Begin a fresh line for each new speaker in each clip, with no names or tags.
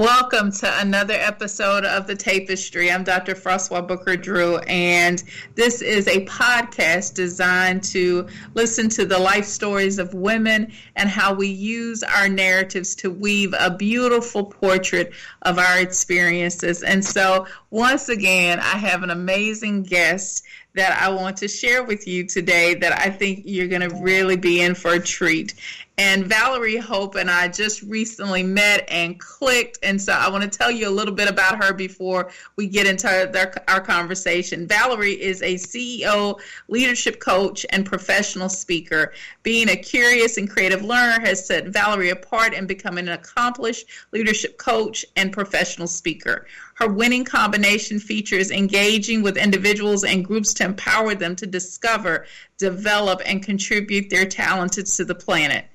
Welcome to another episode of The Tapestry. I'm Dr. Francois Booker Drew, and this is a podcast designed to listen to the life stories of women and how we use our narratives to weave a beautiful portrait of our experiences. And so, once again, I have an amazing guest that I want to share with you today that I think you're going to really be in for a treat. And Valerie Hope and I just recently met and clicked, and so I want to tell you a little bit about her before we get into our conversation. Valerie is a CEO, leadership coach, and professional speaker. Being a curious and creative learner has set Valerie apart in becoming an accomplished leadership coach and professional speaker. Her winning combination features engaging with individuals and groups to empower them to discover, develop, and contribute their talents to the planet.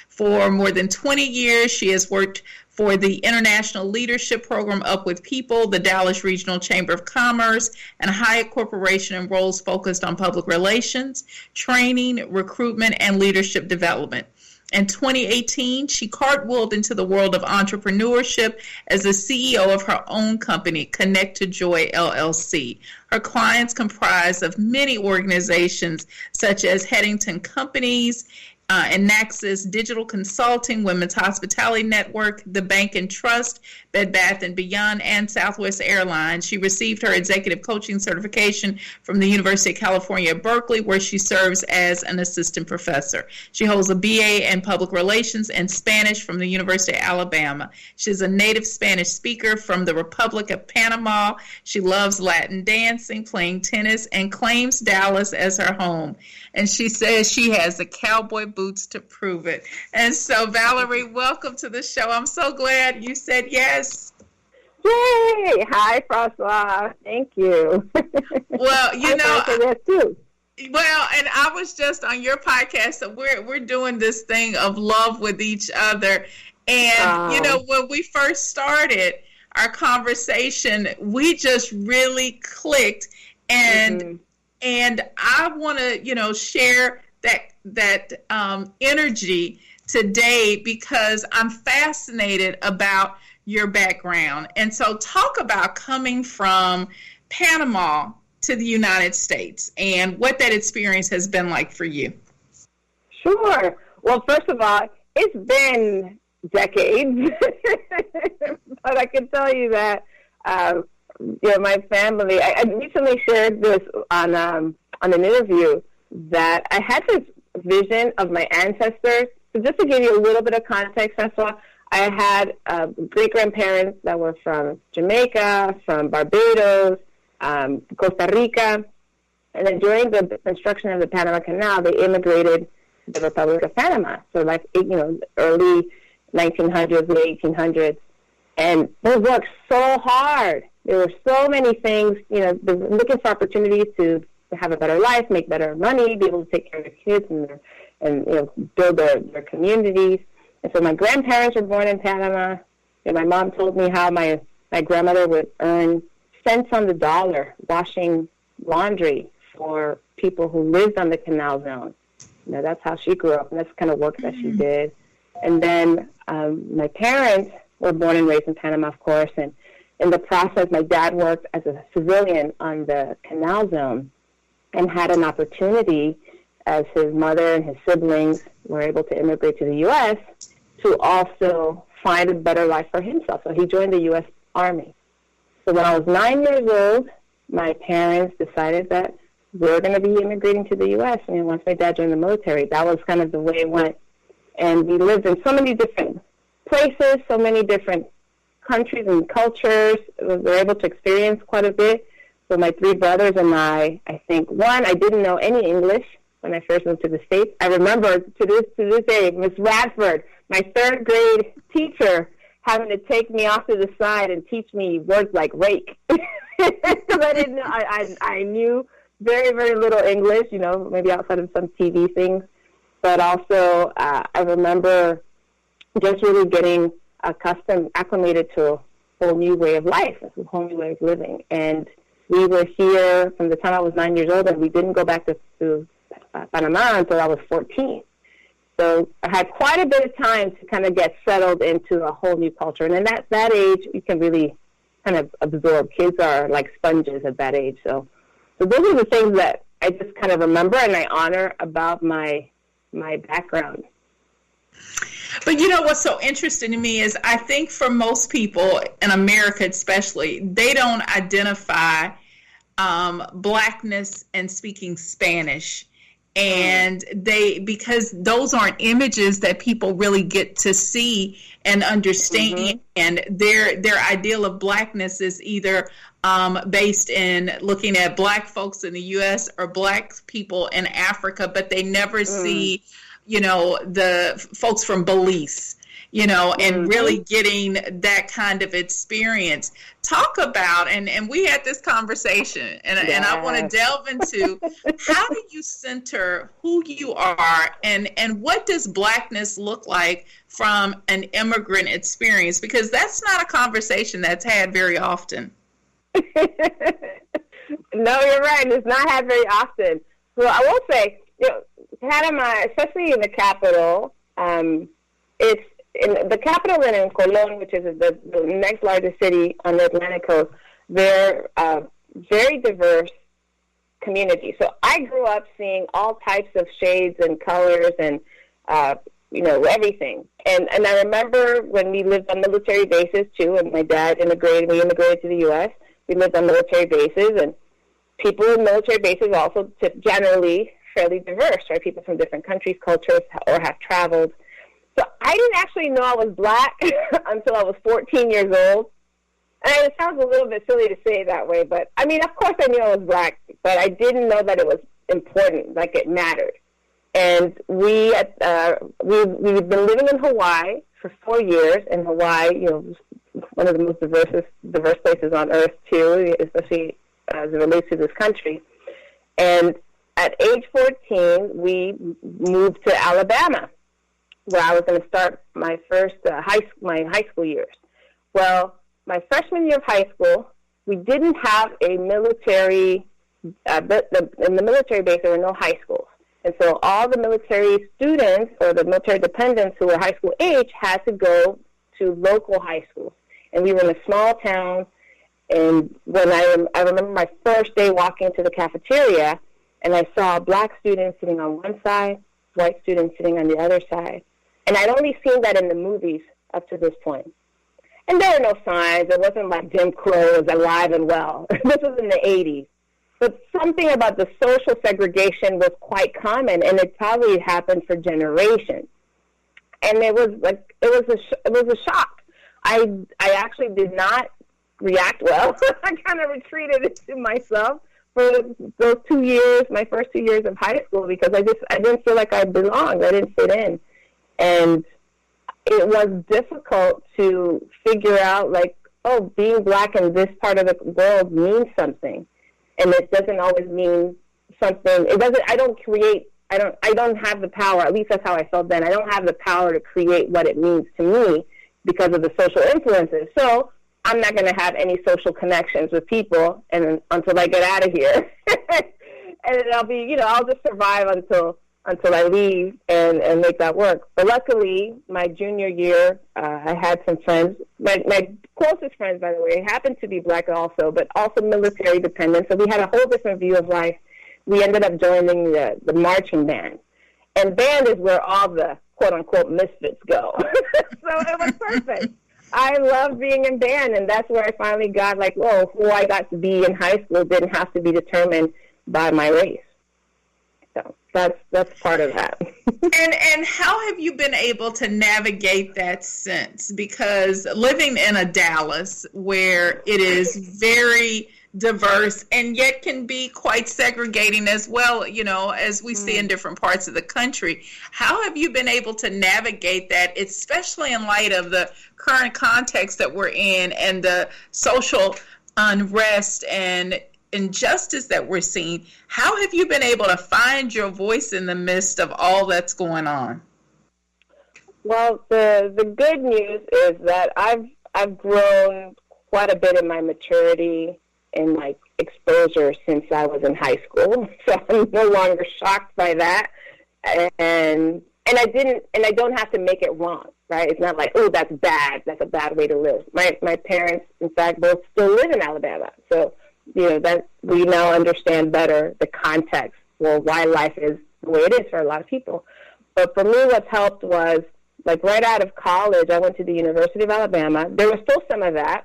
For more than 20 years, she has worked for the International Leadership Program Up With People, the Dallas Regional Chamber of Commerce, and Hyatt Corporation in roles focused on public relations, training, recruitment, and leadership development. In 2018, she cartwheeled into the world of entrepreneurship as the CEO of her own company, Connect to Joy, LLC. Her clients comprise of many organizations such as Headington Companies, Enaxis Digital Consulting, Women's Hospitality Network, the Bank and Trust, Bed Bath & Beyond, and Southwest Airlines. She received her executive coaching certification from the University of California at Berkeley, where she serves as an assistant professor. She holds a BA in Public Relations and Spanish from the University of Alabama. She's a native Spanish speaker from the Republic of Panama. She loves Latin dancing, playing tennis, and claims Dallas as her home. And she says she has the cowboy boots to prove it. And so, Valerie, welcome to the show. I'm so glad you said yes.
Yay! Hi, Francois. Thank you.
Well, you know,
too.
Well, and I was just on your podcast, so we're doing this thing of love with each other. And, you know, when we first started our conversation, we just really clicked. And and I want to, you know, share that energy today because I'm fascinated about your background. And so talk about coming from Panama to the United States and what that experience has been like for you.
Sure. Well, first of all, it's been decades, but I can tell you that, my family, I recently shared this on an interview that I had this vision of my ancestors. So just to give you a little bit of context, I had great-grandparents that were from Jamaica, from Barbados, Costa Rica, and then during the construction of the Panama Canal, they immigrated to the Republic of Panama. So like, early 1900s, late 1800s, and they worked so hard. There were so many things, they were looking for opportunities to have a better life, make better money, be able to take care of their kids and build their communities. And so my grandparents were born in Panama. And my mom told me how my grandmother would earn cents on the dollar washing laundry for people who lived on the canal zone. That's how she grew up, and that's the kind of work that she did. And then my parents were born and raised in Panama, of course, and in the process, my dad worked as a civilian on the canal zone and had an opportunity, as his mother and his siblings were able to immigrate to the U.S., to also find a better life for himself. So he joined the U.S. Army. So when I was 9 years old, my parents decided that we're going to be immigrating to the U.S. And once my dad joined the military, that was kind of the way it went. And we lived in so many different places, so many different countries and cultures. We were able to experience quite a bit. So my three brothers and I think, one, I didn't know any English when I first moved to the States. I remember to this day, Miss Radford, my third grade teacher, having to take me off to the side and teach me words like rake. Because I didn't know, I knew very, very little English, maybe outside of some TV things. But also, I remember just really getting acclimated to a whole new way of life, a whole new way of living. And we were here from the time I was 9 years old, and we didn't go back to Panama until I was 14. So I had quite a bit of time to kind of get settled into a whole new culture. And at that age, you can really kind of absorb. Kids are like sponges at that age. So those are the things that I just kind of remember and I honor about my background.
But you know what's so interesting to me is I think for most people in America especially, they don't identify Blackness and speaking Spanish. And because those aren't images that people really get to see and understand, and their ideal of Blackness is either based in looking at Black folks in the U.S. or Black people in Africa, but they never see, the folks from Belize, and really getting that kind of experience. Talk about, and we had this conversation, and I want to delve into how do you center who you are, and what does Blackness look like from an immigrant experience? Because that's not a conversation that's had very often.
No, you're right. It's not had very often. So I will say, Panama, especially in the capital, it's in the capital and in Colón, which is the next largest city on the Atlantic coast. They're very diverse community. So I grew up seeing all types of shades and colors and everything. And I remember when we lived on military bases too, and my dad immigrated to the U.S. We lived on military bases, and people in military bases also generally fairly diverse, right? People from different countries, cultures, or have traveled. So I didn't actually know I was Black until I was 14 years old. And it sounds a little bit silly to say it that way, but I mean, of course I knew I was Black, but I didn't know that it was important, like it mattered. And we've been living in Hawaii for 4 years, and Hawaii, one of the most diverse places on earth too, especially as it relates to this country. And at age 14, we moved to Alabama, where I was going to start my first high school years. Well, my freshman year of high school, we didn't have a military, in the military base, there were no high schools. And so all the military students or the military dependents who were high school age had to go to local high schools. And we were in a small town, and when I remember my first day walking to the cafeteria, and I saw Black students sitting on one side, white students sitting on the other side. And I'd only seen that in the movies up to this point. And there were no signs. It wasn't like Jim Crow was alive and well. This was in the 80s. But something about the social segregation was quite common, and it probably happened for generations. And it was a shock. I actually did not react well. I kind of retreated into myself for those 2 years, my first 2 years of high school, because I didn't feel like I belonged. I didn't fit in. And it was difficult to figure out, being Black in this part of the world means something. And it doesn't always mean something. I don't have the power, at least that's how I felt then. I don't have the power to create what it means to me because of the social influences. So I'm not going to have any social connections with people until I get out of here. And I'll be, I'll just survive until I leave and make that work. But luckily, my junior year, I had some friends. My closest friends, by the way, happened to be Black also, but also military dependent. So we had a whole different view of life. We ended up joining the marching band. And band is where all the quote-unquote misfits go. So it was perfect. I love being in band, and that's where I finally got who I got to be in high school didn't have to be determined by my race. So that's part of that.
And how have you been able to navigate that since? Because living in a Dallas where it is very diverse and yet can be quite segregating as well, as we see in different parts of the country. How have you been able to navigate that, especially in light of the current context that we're in and the social unrest and injustice that we're seeing? How have you been able to find your voice in the midst of all that's going on?
Well, the good news is that I've grown quite a bit in my maturity and my exposure since I was in high school. So I'm no longer shocked by that. And and I don't have to make it wrong, right? It's not like, oh, that's bad. That's a bad way to live. My parents, in fact, both still live in Alabama. So, that we now understand better the context for why life is the way it is for a lot of people. But for me, what's helped was, like, right out of college, I went to the University of Alabama. There was still some of that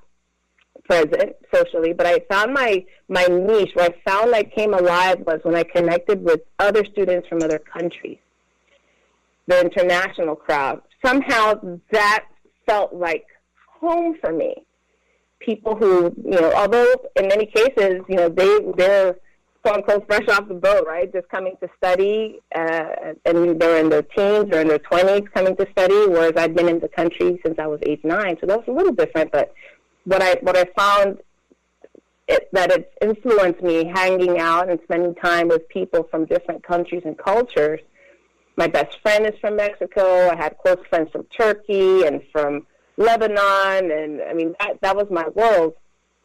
present socially, but I found my niche, where I found I came alive, was when I connected with other students from other countries, the international crowd. Somehow that felt like home for me. People who, although in many cases, they're quote unquote fresh off the boat, right? Just coming to study, and they're in their teens or in their 20s coming to study, whereas I'd been in the country since I was 8, 9, so that was a little different. But what I found that it's influenced me, hanging out and spending time with people from different countries and cultures. My best friend is from Mexico. I had close friends from Turkey and from Lebanon, and I mean, that was my world.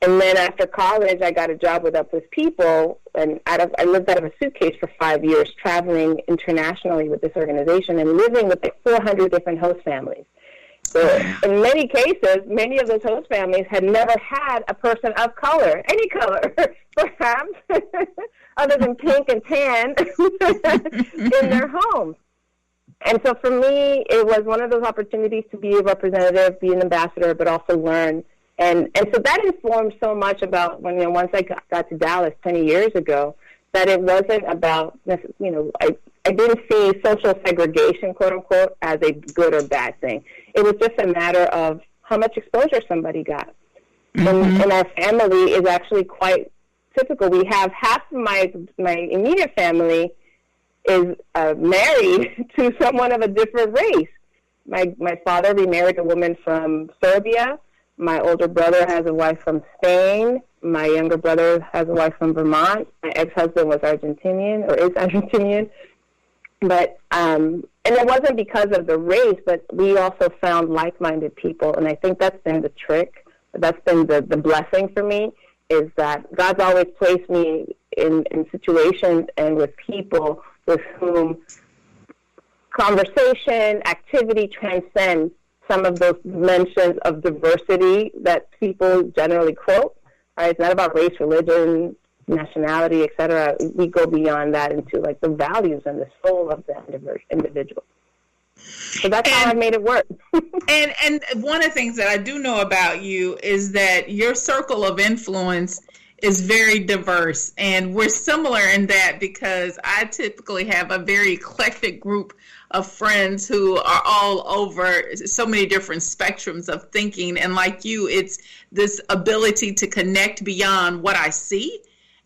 And then after college, I got a job with Up With People, and I lived out of a suitcase for 5 years, traveling internationally with this organization and living with like 400 different host families. So in many cases, many of those host families had never had a person of color, any color, perhaps, other than pink and tan, in their homes. And so for me, it was one of those opportunities to be a representative, be an ambassador, but also learn. And so that informed so much about when, once I got to Dallas 20 years ago, that it wasn't about, I didn't see social segregation, quote unquote, as a good or bad thing. It was just a matter of how much exposure somebody got. And our family is actually quite typical. We have half of my immediate family is married to someone of a different race. My father remarried a woman from Serbia. My older brother has a wife from Spain. My younger brother has a wife from Vermont. My ex-husband was Argentinian, or is Argentinian. But and it wasn't because of the race, but we also found like-minded people, and I think that's been the trick. That's been the blessing for me, is that God's always placed me in situations and with people with whom conversation, activity transcends some of those mentions of diversity that people generally quote. Right? It's not about race, religion, nationality, etc. We go beyond that into like the values and the soul of the individual. So that's how I made it work.
and one of the things that I do know about you is that your circle of influence is very diverse, and we're similar in that, because I typically have a very eclectic group of friends who are all over so many different spectrums of thinking, and like you, it's this ability to connect beyond what I see,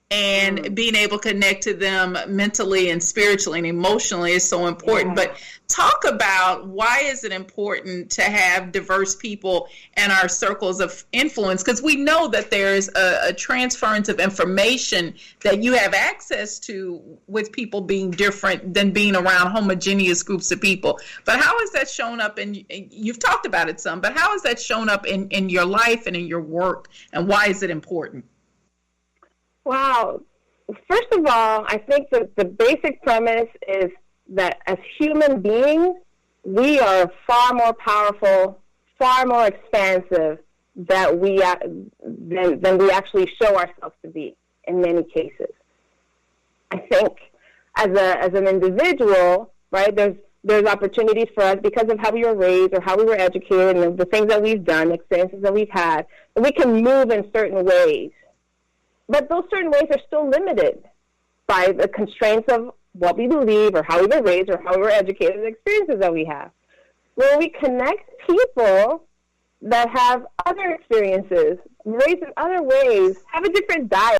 and being able to connect to them mentally and spiritually and emotionally is so important. But talk about, why is it important to have diverse people in our circles of influence? Because we know that there's a transference of information that you have access to with people being different than being around homogeneous groups of people. But how has that shown up you've talked about it some, but how has that shown up in your life and in your work, and why is it important?
Wow. First of all, I think that the basic premise is that as human beings, we are far more powerful, far more expansive than we actually show ourselves to be in many cases. I think as an individual, right, there's opportunities for us because of how we were raised or how we were educated and the things that we've done, experiences that we've had, and we can move in certain ways. But those certain ways are still limited by the constraints of what we believe or how we were raised or how we were educated, the experiences that we have. When we connect people that have other experiences, raised in other ways, have a different diet,